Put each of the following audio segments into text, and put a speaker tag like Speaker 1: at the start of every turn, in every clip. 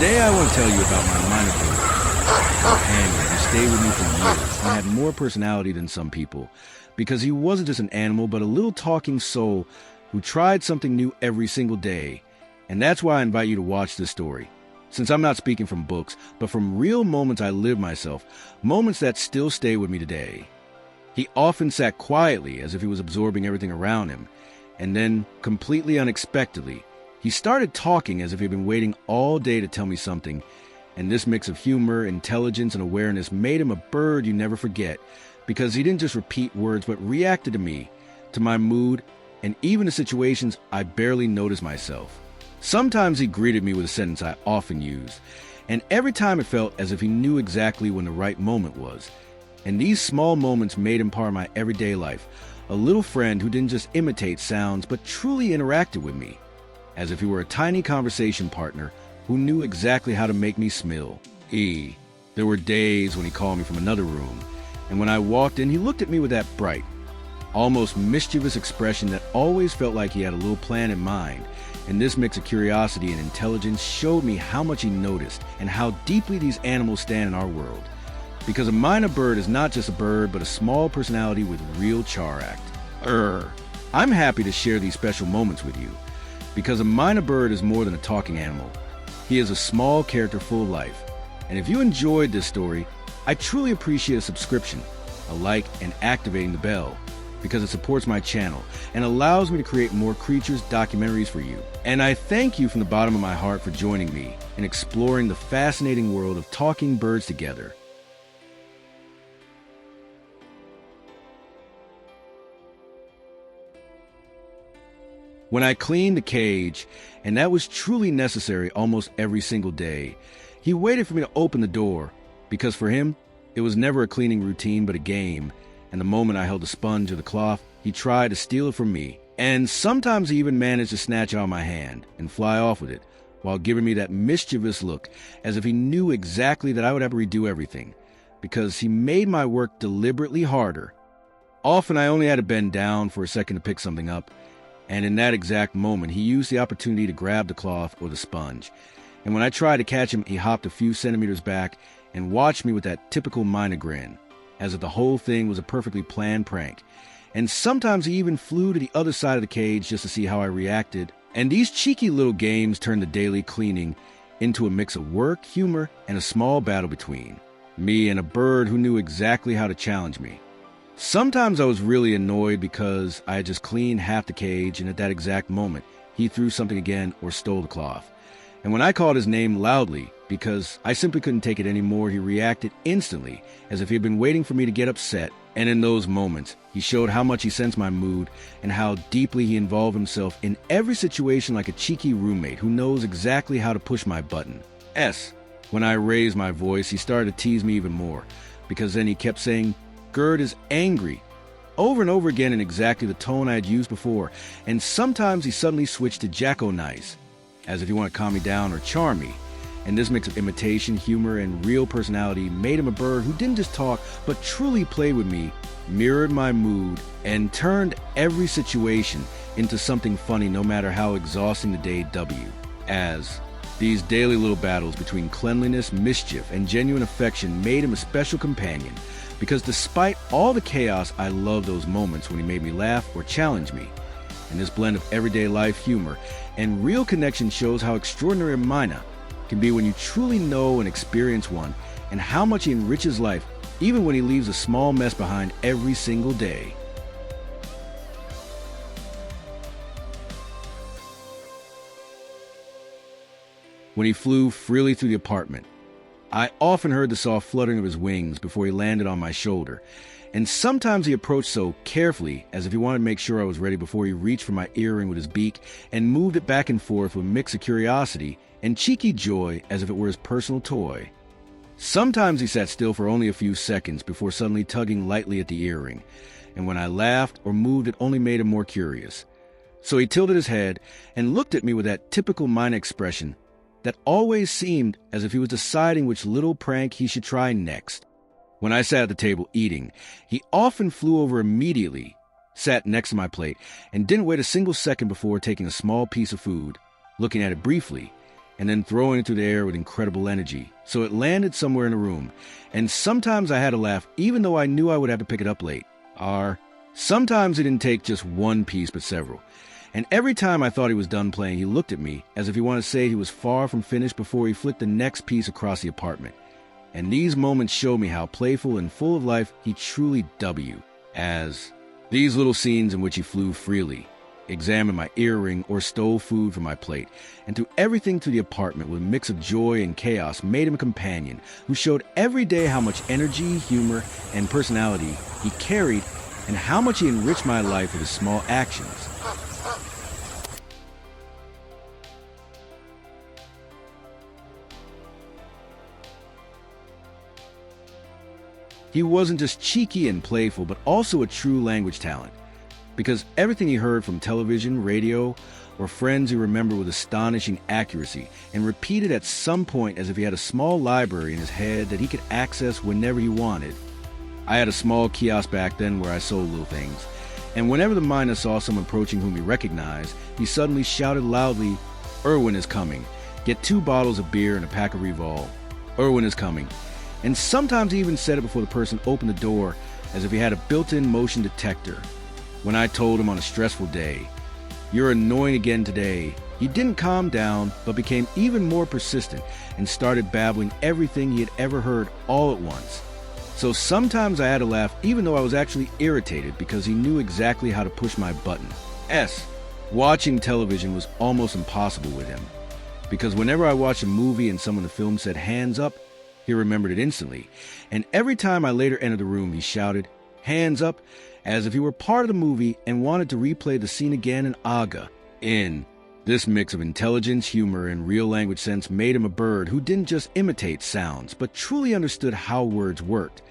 Speaker 1: Today I want to tell you about my myna companion who stayed with me for years and had more personality than some people, because he wasn't just an animal but a little talking soul who tried something new every single day. And that's why I invite you to watch this story. Since I'm not speaking from books, but from real moments I lived myself, moments that still stay with me today. He often sat quietly as if he was absorbing everything around him, and then, completely unexpectedly, he started talking as if he'd been waiting all day to tell me something, and this mix of humor, intelligence, and awareness made him a bird you never forget, because he didn't just repeat words but reacted to me, to my mood, and even to situations I barely noticed myself. Sometimes he greeted me with a sentence I often used, and every time it felt as if he knew exactly when the right moment was. And these small moments made him part of my everyday life, a little friend who didn't just imitate sounds but truly interacted with me, as if he were a tiny conversation partner who knew exactly how to make me smile. There were days when he called me from another room, and when I walked in, he looked at me with that bright, almost mischievous expression that always felt like he had a little plan in mind, and this mix of curiosity and intelligence showed me how much he noticed and how deeply these animals stand in our world. Because a myna bird is not just a bird, but a small personality with real charact. I'm happy to share these special moments with you, because a myna bird is more than a talking animal. He is a small character full of life. And if you enjoyed this story, I truly appreciate a subscription, a like, and activating the bell, because it supports my channel and allows me to create more creatures documentaries for you. And I thank you from the bottom of my heart for joining me in exploring the fascinating world of talking birds together. When I cleaned the cage, and that was truly necessary almost every single day, he waited for me to open the door, because for him, it was never a cleaning routine but a game, and the moment I held the sponge or the cloth, he tried to steal it from me, and sometimes he even managed to snatch it out of my hand and fly off with it, while giving me that mischievous look, as if he knew exactly that I would have to redo everything, because he made my work deliberately harder. Often I only had to bend down for a second to pick something up, and in that exact moment, he used the opportunity to grab the cloth or the sponge. And when I tried to catch him, he hopped a few centimeters back and watched me with that typical myna grin, as if the whole thing was a perfectly planned prank. And sometimes he even flew to the other side of the cage just to see how I reacted. And these cheeky little games turned the daily cleaning into a mix of work, humor, and a small battle between me and a bird who knew exactly how to challenge me. Sometimes I was really annoyed because I had just cleaned half the cage, and at that exact moment, he threw something again or stole the cloth. And when I called his name loudly, because I simply couldn't take it anymore, he reacted instantly, as if he had been waiting for me to get upset. And in those moments, he showed how much he sensed my mood and how deeply he involved himself in every situation, like a cheeky roommate who knows exactly how to push my button. When I raised my voice, he started to tease me even more, because then he kept saying, "Gerd is angry," over and over again in exactly the tone I had used before, and sometimes he suddenly switched to "Jacko-nice," as if he wanted to calm me down or charm me. And this mix of imitation, humor, and real personality made him a bird who didn't just talk, but truly played with me, mirrored my mood, and turned every situation into something funny, no matter how exhausting the day as these daily little battles between cleanliness, mischief, and genuine affection made him a special companion, because despite all the chaos, I loved those moments when he made me laugh or challenge me. And this blend of everyday life humor and real connection shows how extraordinary a myna can be when you truly know and experience one, and how much he enriches life even when he leaves a small mess behind every single day. When he flew freely through the apartment, I often heard the soft fluttering of his wings before he landed on my shoulder, and sometimes he approached so carefully as if he wanted to make sure I was ready before he reached for my earring with his beak and moved it back and forth with a mix of curiosity and cheeky joy as if it were his personal toy. Sometimes he sat still for only a few seconds before suddenly tugging lightly at the earring, and when I laughed or moved, it only made him more curious. So he tilted his head and looked at me with that typical myna expression that always seemed as if he was deciding which little prank he should try next. When I sat at the table eating, he often flew over immediately, sat next to my plate, and didn't wait a single second before taking a small piece of food, looking at it briefly, and then throwing it through the air with incredible energy, so it landed somewhere in the room. And sometimes I had to laugh even though I knew I would have to pick it up late. Sometimes it didn't take just one piece but several. And every time I thought he was done playing, he looked at me as if he wanted to say he was far from finished before he flicked the next piece across the apartment. And these moments show me how playful and full of life he truly W. As these little scenes in which he flew freely, examined my earring, or stole food from my plate, and threw everything to the apartment with a mix of joy and chaos, made him a companion who showed every day how much energy, humor, and personality he carried, and how much he enriched my life with his small actions. He wasn't just cheeky and playful, but also a true language talent, because everything he heard from television, radio, or friends he remembered with astonishing accuracy and repeated at some point as if he had a small library in his head that he could access whenever he wanted. I had a small kiosk back then where I sold little things, and whenever the myna saw someone approaching whom he recognized, he suddenly shouted loudly, "Irwin is coming. Get 2 bottles of beer and a pack of Revol. Irwin is coming." And sometimes he even said it before the person opened the door, as if he had a built-in motion detector. When I told him on a stressful day, "You're annoying again today," he didn't calm down, but became even more persistent and started babbling everything he had ever heard all at once. So sometimes I had to laugh even though I was actually irritated because he knew exactly how to push my button. Watching television was almost impossible with him, because whenever I watched a movie and someone in the film said "hands up," he remembered it instantly, and every time I later entered the room, he shouted, "Hands up," as if he were part of the movie and wanted to replay the scene again and aga. This mix of intelligence, humor, and real language sense made him a bird who didn't just imitate sounds, but truly understood how words worked.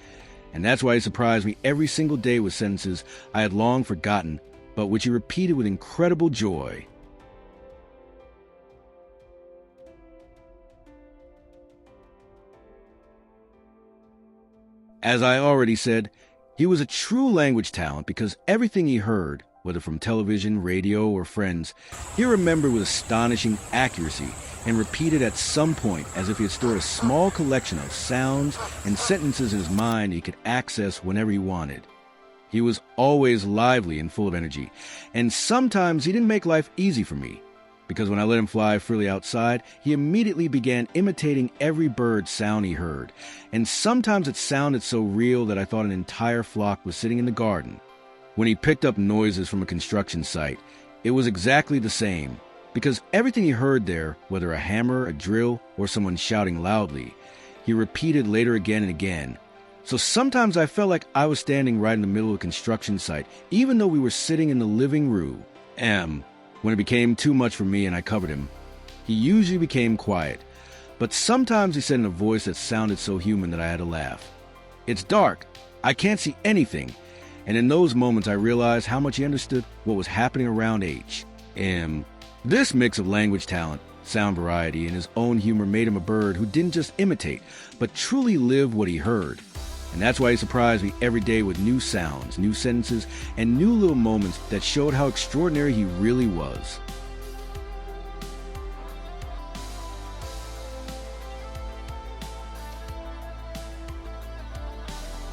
Speaker 1: And that's why he surprised me every single day with sentences I had long forgotten, but which he repeated with incredible joy. As I already said, he was a true language talent because everything he heard, whether from television, radio, or friends, he remembered with astonishing accuracy and repeated at some point as if he had stored a small collection of sounds and sentences in his mind he could access whenever he wanted. He was always lively and full of energy, and sometimes he didn't make life easy for me, because when I let him fly freely outside, he immediately began imitating every bird sound he heard, and sometimes it sounded so real that I thought an entire flock was sitting in the garden. When he picked up noises from a construction site, it was exactly the same, because everything he heard there, whether a hammer, a drill, or someone shouting loudly, he repeated later again and again. So sometimes I felt like I was standing right in the middle of a construction site, even though we were sitting in the living room. When it became too much for me and I covered him, he usually became quiet, but sometimes he said in a voice that sounded so human that I had to laugh, "It's dark. I can't see anything." And in those moments I realized how much he understood what was happening around H. This mix of language talent, sound variety, and his own humor made him a bird who didn't just imitate, but truly live what he heard. And that's why he surprised me every day with new sounds, new sentences, and new little moments that showed how extraordinary he really was.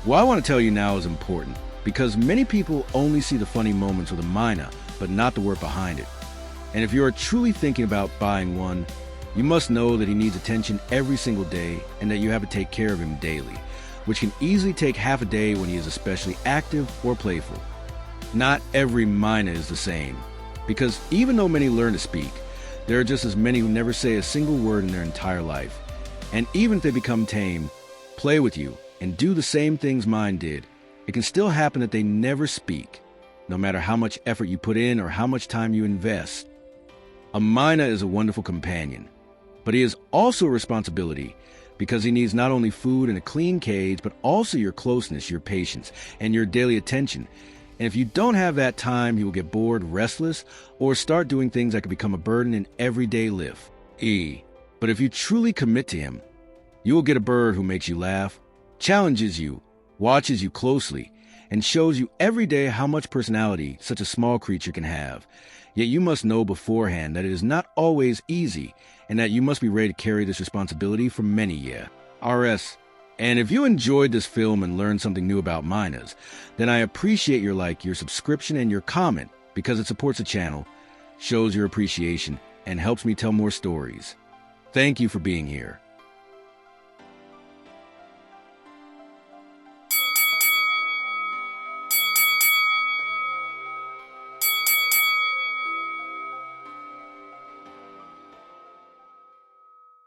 Speaker 1: What I want to tell you now is important, because many people only see the funny moments with a myna, but not the work behind it. And if you are truly thinking about buying one, you must know that he needs attention every single day and that you have to take care of him daily, which can easily take half a day when he is especially active or playful. Not every myna is the same, because even though many learn to speak, there are just as many who never say a single word in their entire life. And even if they become tame, play with you, and do the same things mine did, it can still happen that they never speak, no matter how much effort you put in or how much time you invest. A myna is a wonderful companion, but he is also a responsibility, because he needs not only food and a clean cage, but also your closeness, your patience, and your daily attention. And if you don't have that time, he will get bored, restless, or start doing things that could become a burden in everyday life. But if you truly commit to him, you will get a bird who makes you laugh, challenges you, watches you closely, and shows you every day how much personality such a small creature can have. Yet you must know beforehand that it is not always easy, and that you must be ready to carry this responsibility for many years. RS. And if you enjoyed this film and learned something new about mynas, then I appreciate your like, your subscription, and your comment because it supports the channel, shows your appreciation, and helps me tell more stories. Thank you for being here.